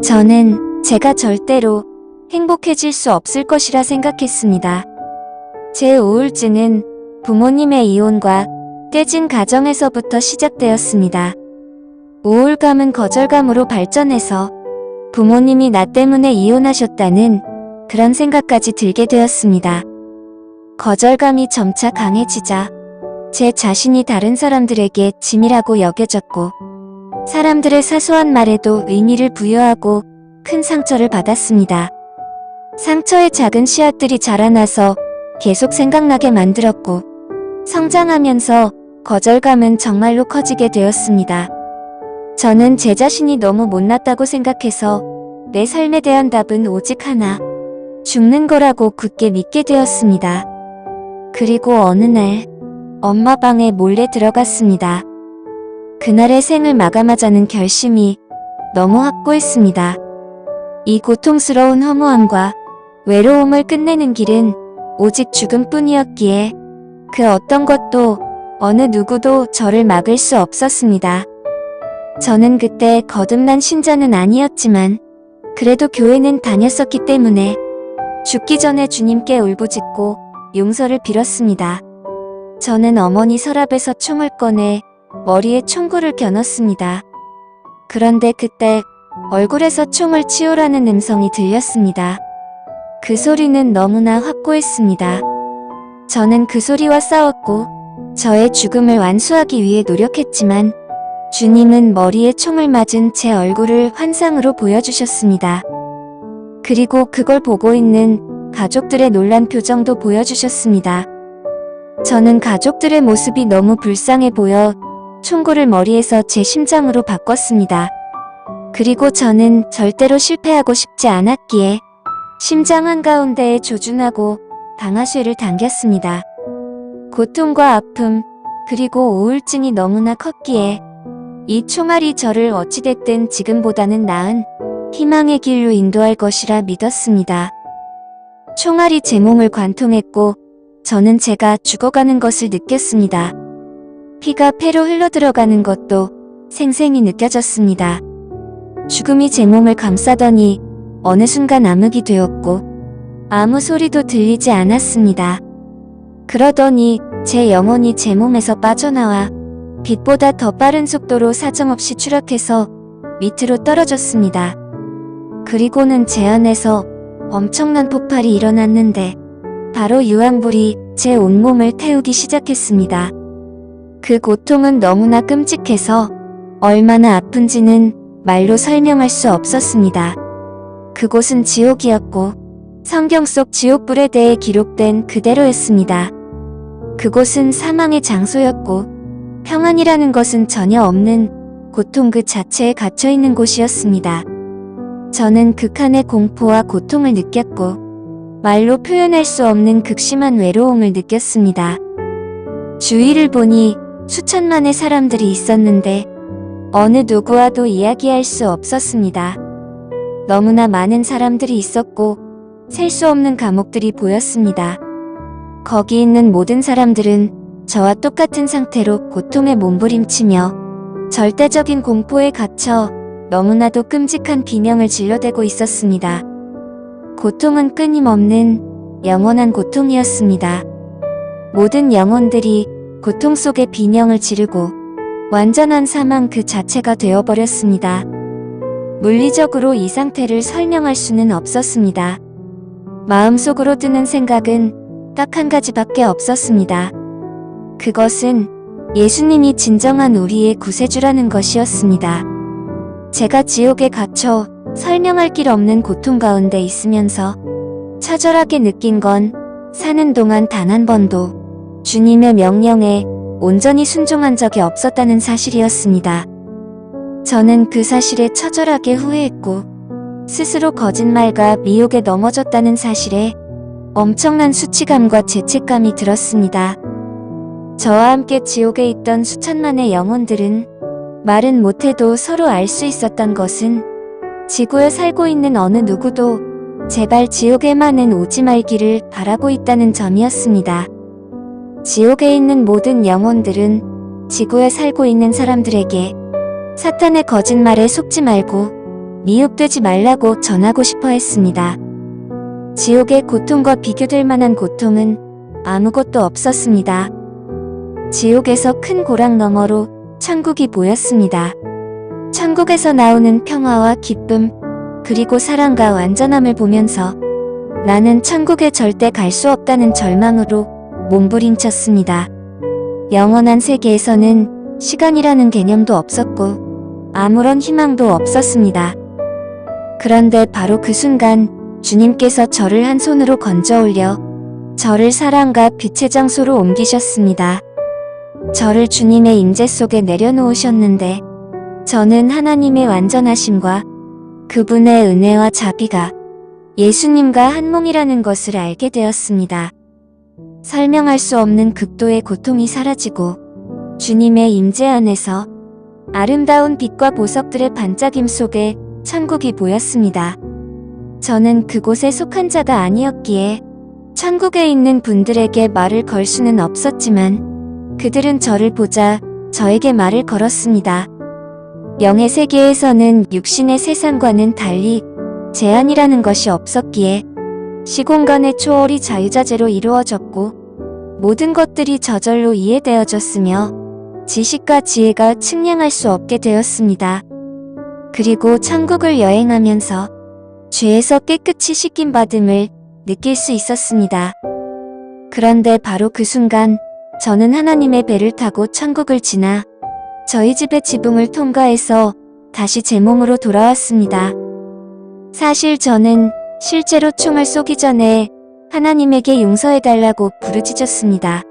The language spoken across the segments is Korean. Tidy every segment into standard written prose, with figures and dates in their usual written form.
저는 제가 절대로 행복해질 수 없을 것이라 생각했습니다. 제 우울증은 부모님의 이혼과 깨진 가정에서부터 시작되었습니다. 우울감은 거절감으로 발전해서 부모님이 나 때문에 이혼하셨다는 그런 생각까지 들게 되었습니다. 거절감이 점차 강해지자 제 자신이 다른 사람들에게 짐이라고 여겨졌고 사람들의 사소한 말에도 의미를 부여하고 큰 상처를 받았습니다. 상처에 작은 씨앗들이 자라나서 계속 생각나게 만들었고 성장하면서 거절감은 정말로 커지게 되었습니다. 저는 제 자신이 너무 못났다고 생각해서 내 삶에 대한 답은 오직 하나, 죽는 거라고 굳게 믿게 되었습니다. 그리고 어느 날 엄마 방에 몰래 들어갔습니다. 그날의 생을 마감하자는 결심이 너무 확고했습니다. 이 고통스러운 허무함과 외로움을 끝내는 길은 오직 죽음뿐이었기에 그 어떤 것도 어느 누구도 저를 막을 수 없었습니다. 저는 그때 거듭난 신자는 아니었지만 그래도 교회는 다녔었기 때문에 죽기 전에 주님께 울부짖고 용서를 빌었습니다. 저는 어머니 서랍에서 총을 꺼내 머리에 총구를 겨눴습니다. 그런데 그때 얼굴에서 총을 치우라는 음성이 들렸습니다. 그 소리는 너무나 확고했습니다. 저는 그 소리와 싸웠고 저의 죽음을 완수하기 위해 노력했지만 주님은 머리에 총을 맞은 제 얼굴을 환상으로 보여주셨습니다. 그리고 그걸 보고 있는 가족들의 놀란 표정도 보여주셨습니다. 저는 가족들의 모습이 너무 불쌍해 보여 총구를 머리에서 제 심장으로 바꿨습니다. 그리고 저는 절대로 실패하고 싶지 않았기에 심장 한가운데에 조준하고 방아쇠를 당겼습니다. 고통과 아픔, 그리고 우울증이 너무나 컸기에 이 총알이 저를 어찌됐든 지금보다는 나은 희망의 길로 인도할 것이라 믿었습니다. 총알이 제 몸을 관통했고 저는 제가 죽어가는 것을 느꼈습니다. 피가 폐로 흘러들어가는 것도 생생히 느껴졌습니다. 죽음이 제 몸을 감싸더니 어느 순간 암흑이 되었고 아무 소리도 들리지 않았습니다. 그러더니 제 영혼이 제 몸에서 빠져나와 빛보다 더 빠른 속도로 사정없이 추락해서 밑으로 떨어졌습니다. 그리고는 제 안에서 엄청난 폭발이 일어났는데 바로 유황불이 제 온몸을 태우기 시작했습니다. 그 고통은 너무나 끔찍해서 얼마나 아픈지는 말로 설명할 수 없었습니다. 그곳은 지옥이었고 성경 속 지옥불에 대해 기록된 그대로였습니다. 그곳은 사망의 장소였고 평안이라는 것은 전혀 없는 고통 그 자체에 갇혀있는 곳이었습니다. 저는 극한의 공포와 고통을 느꼈고 말로 표현할 수 없는 극심한 외로움을 느꼈습니다. 주위를 보니 수천만의 사람들이 있었는데 어느 누구와도 이야기할 수 없었습니다. 너무나 많은 사람들이 있었고 셀 수 없는 감옥들이 보였습니다. 거기 있는 모든 사람들은 저와 똑같은 상태로 고통에 몸부림치며 절대적인 공포에 갇혀 너무나도 끔찍한 비명을 질러대고 있었습니다. 고통은 끊임없는 영원한 고통이었습니다. 모든 영혼들이 고통 속에 비명을 지르고 완전한 사망 그 자체가 되어버렸습니다. 물리적으로 이 상태를 설명할 수는 없었습니다. 마음속으로 드는 생각은 딱 한 가지밖에 없었습니다. 그것은 예수님이 진정한 우리의 구세주라는 것이었습니다. 제가 지옥에 갇혀 설명할 길 없는 고통 가운데 있으면서 처절하게 느낀 건 사는 동안 단 한 번도 주님의 명령에 온전히 순종한 적이 없었다는 사실이었습니다. 저는 그 사실에 처절하게 후회했고 스스로 거짓말과 미혹에 넘어졌다는 사실에 엄청난 수치감과 죄책감이 들었습니다. 저와 함께 지옥에 있던 수천만의 영혼들은 말은 못해도 서로 알 수 있었던 것은 지구에 살고 있는 어느 누구도 제발 지옥에만은 오지 말기를 바라고 있다는 점이었습니다. 지옥에 있는 모든 영혼들은 지구에 살고 있는 사람들에게 사탄의 거짓말에 속지 말고 미혹되지 말라고 전하고 싶어 했습니다. 지옥의 고통과 비교될 만한 고통은 아무것도 없었습니다. 지옥에서 큰 고랑 너머로 천국이 보였습니다. 천국에서 나오는 평화와 기쁨, 그리고 사랑과 완전함을 보면서 나는 천국에 절대 갈 수 없다는 절망으로 몸부림쳤습니다. 영원한 세계에서는 시간이라는 개념도 없었고 아무런 희망도 없었습니다. 그런데 바로 그 순간 주님께서 저를 한 손으로 건져 올려 저를 사랑과 빛의 장소로 옮기셨습니다. 저를 주님의 임재 속에 내려놓으셨는데 저는 하나님의 완전하심과 그분의 은혜와 자비가 예수님과 한 몸이라는 것을 알게 되었습니다. 설명할 수 없는 극도의 고통이 사라지고 주님의 임재 안에서 아름다운 빛과 보석들의 반짝임 속에 천국이 보였습니다. 저는 그곳에 속한 자가 아니었기에 천국에 있는 분들에게 말을 걸 수는 없었지만 그들은 저를 보자 저에게 말을 걸었습니다. 영의 세계에서는 육신의 세상과는 달리 제한이라는 것이 없었기에 시공간의 초월이 자유자재로 이루어졌고 모든 것들이 저절로 이해되어졌으며 지식과 지혜가 측량할 수 없게 되었습니다. 그리고 천국을 여행하면서 죄에서 깨끗이 씻김받음을 느낄 수 있었습니다. 그런데 바로 그 순간 저는 하나님의 배를 타고 천국을 지나 저희 집의 지붕을 통과해서 다시 제 몸으로 돌아왔습니다. 사실 저는 실제로 총을 쏘기 전에 하나님에게 용서해달라고 부르짖었습니다.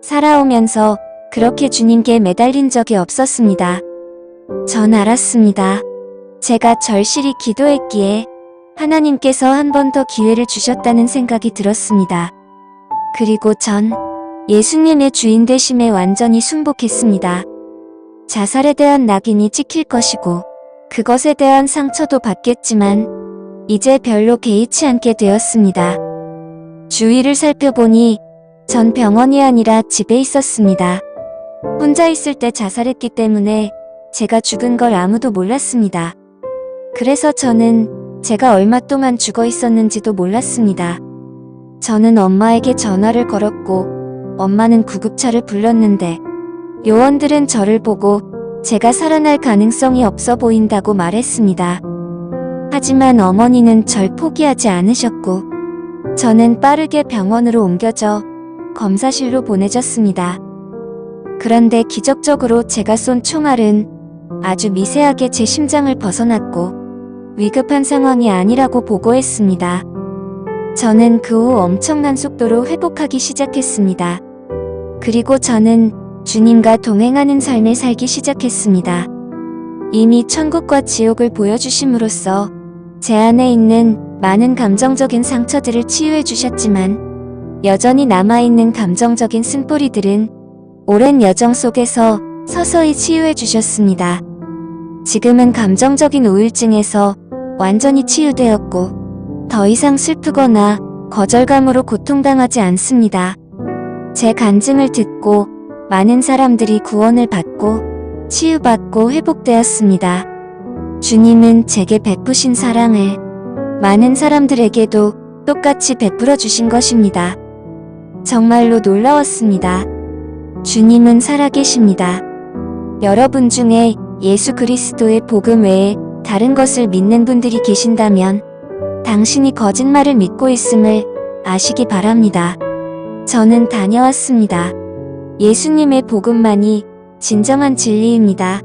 살아오면서 그렇게 주님께 매달린 적이 없었습니다. 전 알았습니다. 제가 절실히 기도했기에 하나님께서 한 번 더 기회를 주셨다는 생각이 들었습니다. 그리고 전 예수님의 주인 되심에 완전히 순복했습니다. 자살에 대한 낙인이 찍힐 것이고 그것에 대한 상처도 받겠지만 이제 별로 개의치 않게 되었습니다. 주위를 살펴보니 전 병원이 아니라 집에 있었습니다. 혼자 있을 때 자살했기 때문에 제가 죽은 걸 아무도 몰랐습니다. 그래서 저는 제가 얼마 동안 죽어 있었는지도 몰랐습니다. 저는 엄마에게 전화를 걸었고 엄마는 구급차를 불렀는데 요원들은 저를 보고 제가 살아날 가능성이 없어 보인다고 말했습니다. 하지만 어머니는 절 포기하지 않으셨고 저는 빠르게 병원으로 옮겨져 검사실로 보내졌습니다. 그런데 기적적으로 제가 쏜 총알은 아주 미세하게 제 심장을 벗어났고 위급한 상황이 아니라고 보고했습니다. 저는 그 후 엄청난 속도로 회복하기 시작했습니다. 그리고 저는 주님과 동행하는 삶을 살기 시작했습니다. 이미 천국과 지옥을 보여주심으로써 제 안에 있는 많은 감정적인 상처들을 치유해 주셨지만 여전히 남아있는 감정적인 쓴뿌리들은 오랜 여정 속에서 서서히 치유해 주셨습니다. 지금은 감정적인 우울증에서 완전히 치유되었고 더 이상 슬프거나 거절감으로 고통당하지 않습니다. 제 간증을 듣고 많은 사람들이 구원을 받고 치유받고 회복되었습니다. 주님은 제게 베푸신 사랑을 많은 사람들에게도 똑같이 베풀어 주신 것입니다. 정말로 놀라웠습니다. 주님은 살아계십니다. 여러분 중에 예수 그리스도의 복음 외에 다른 것을 믿는 분들이 계신다면 당신이 거짓말을 믿고 있음을 아시기 바랍니다. 저는 다녀왔습니다. 예수님의 복음만이 진정한 진리입니다.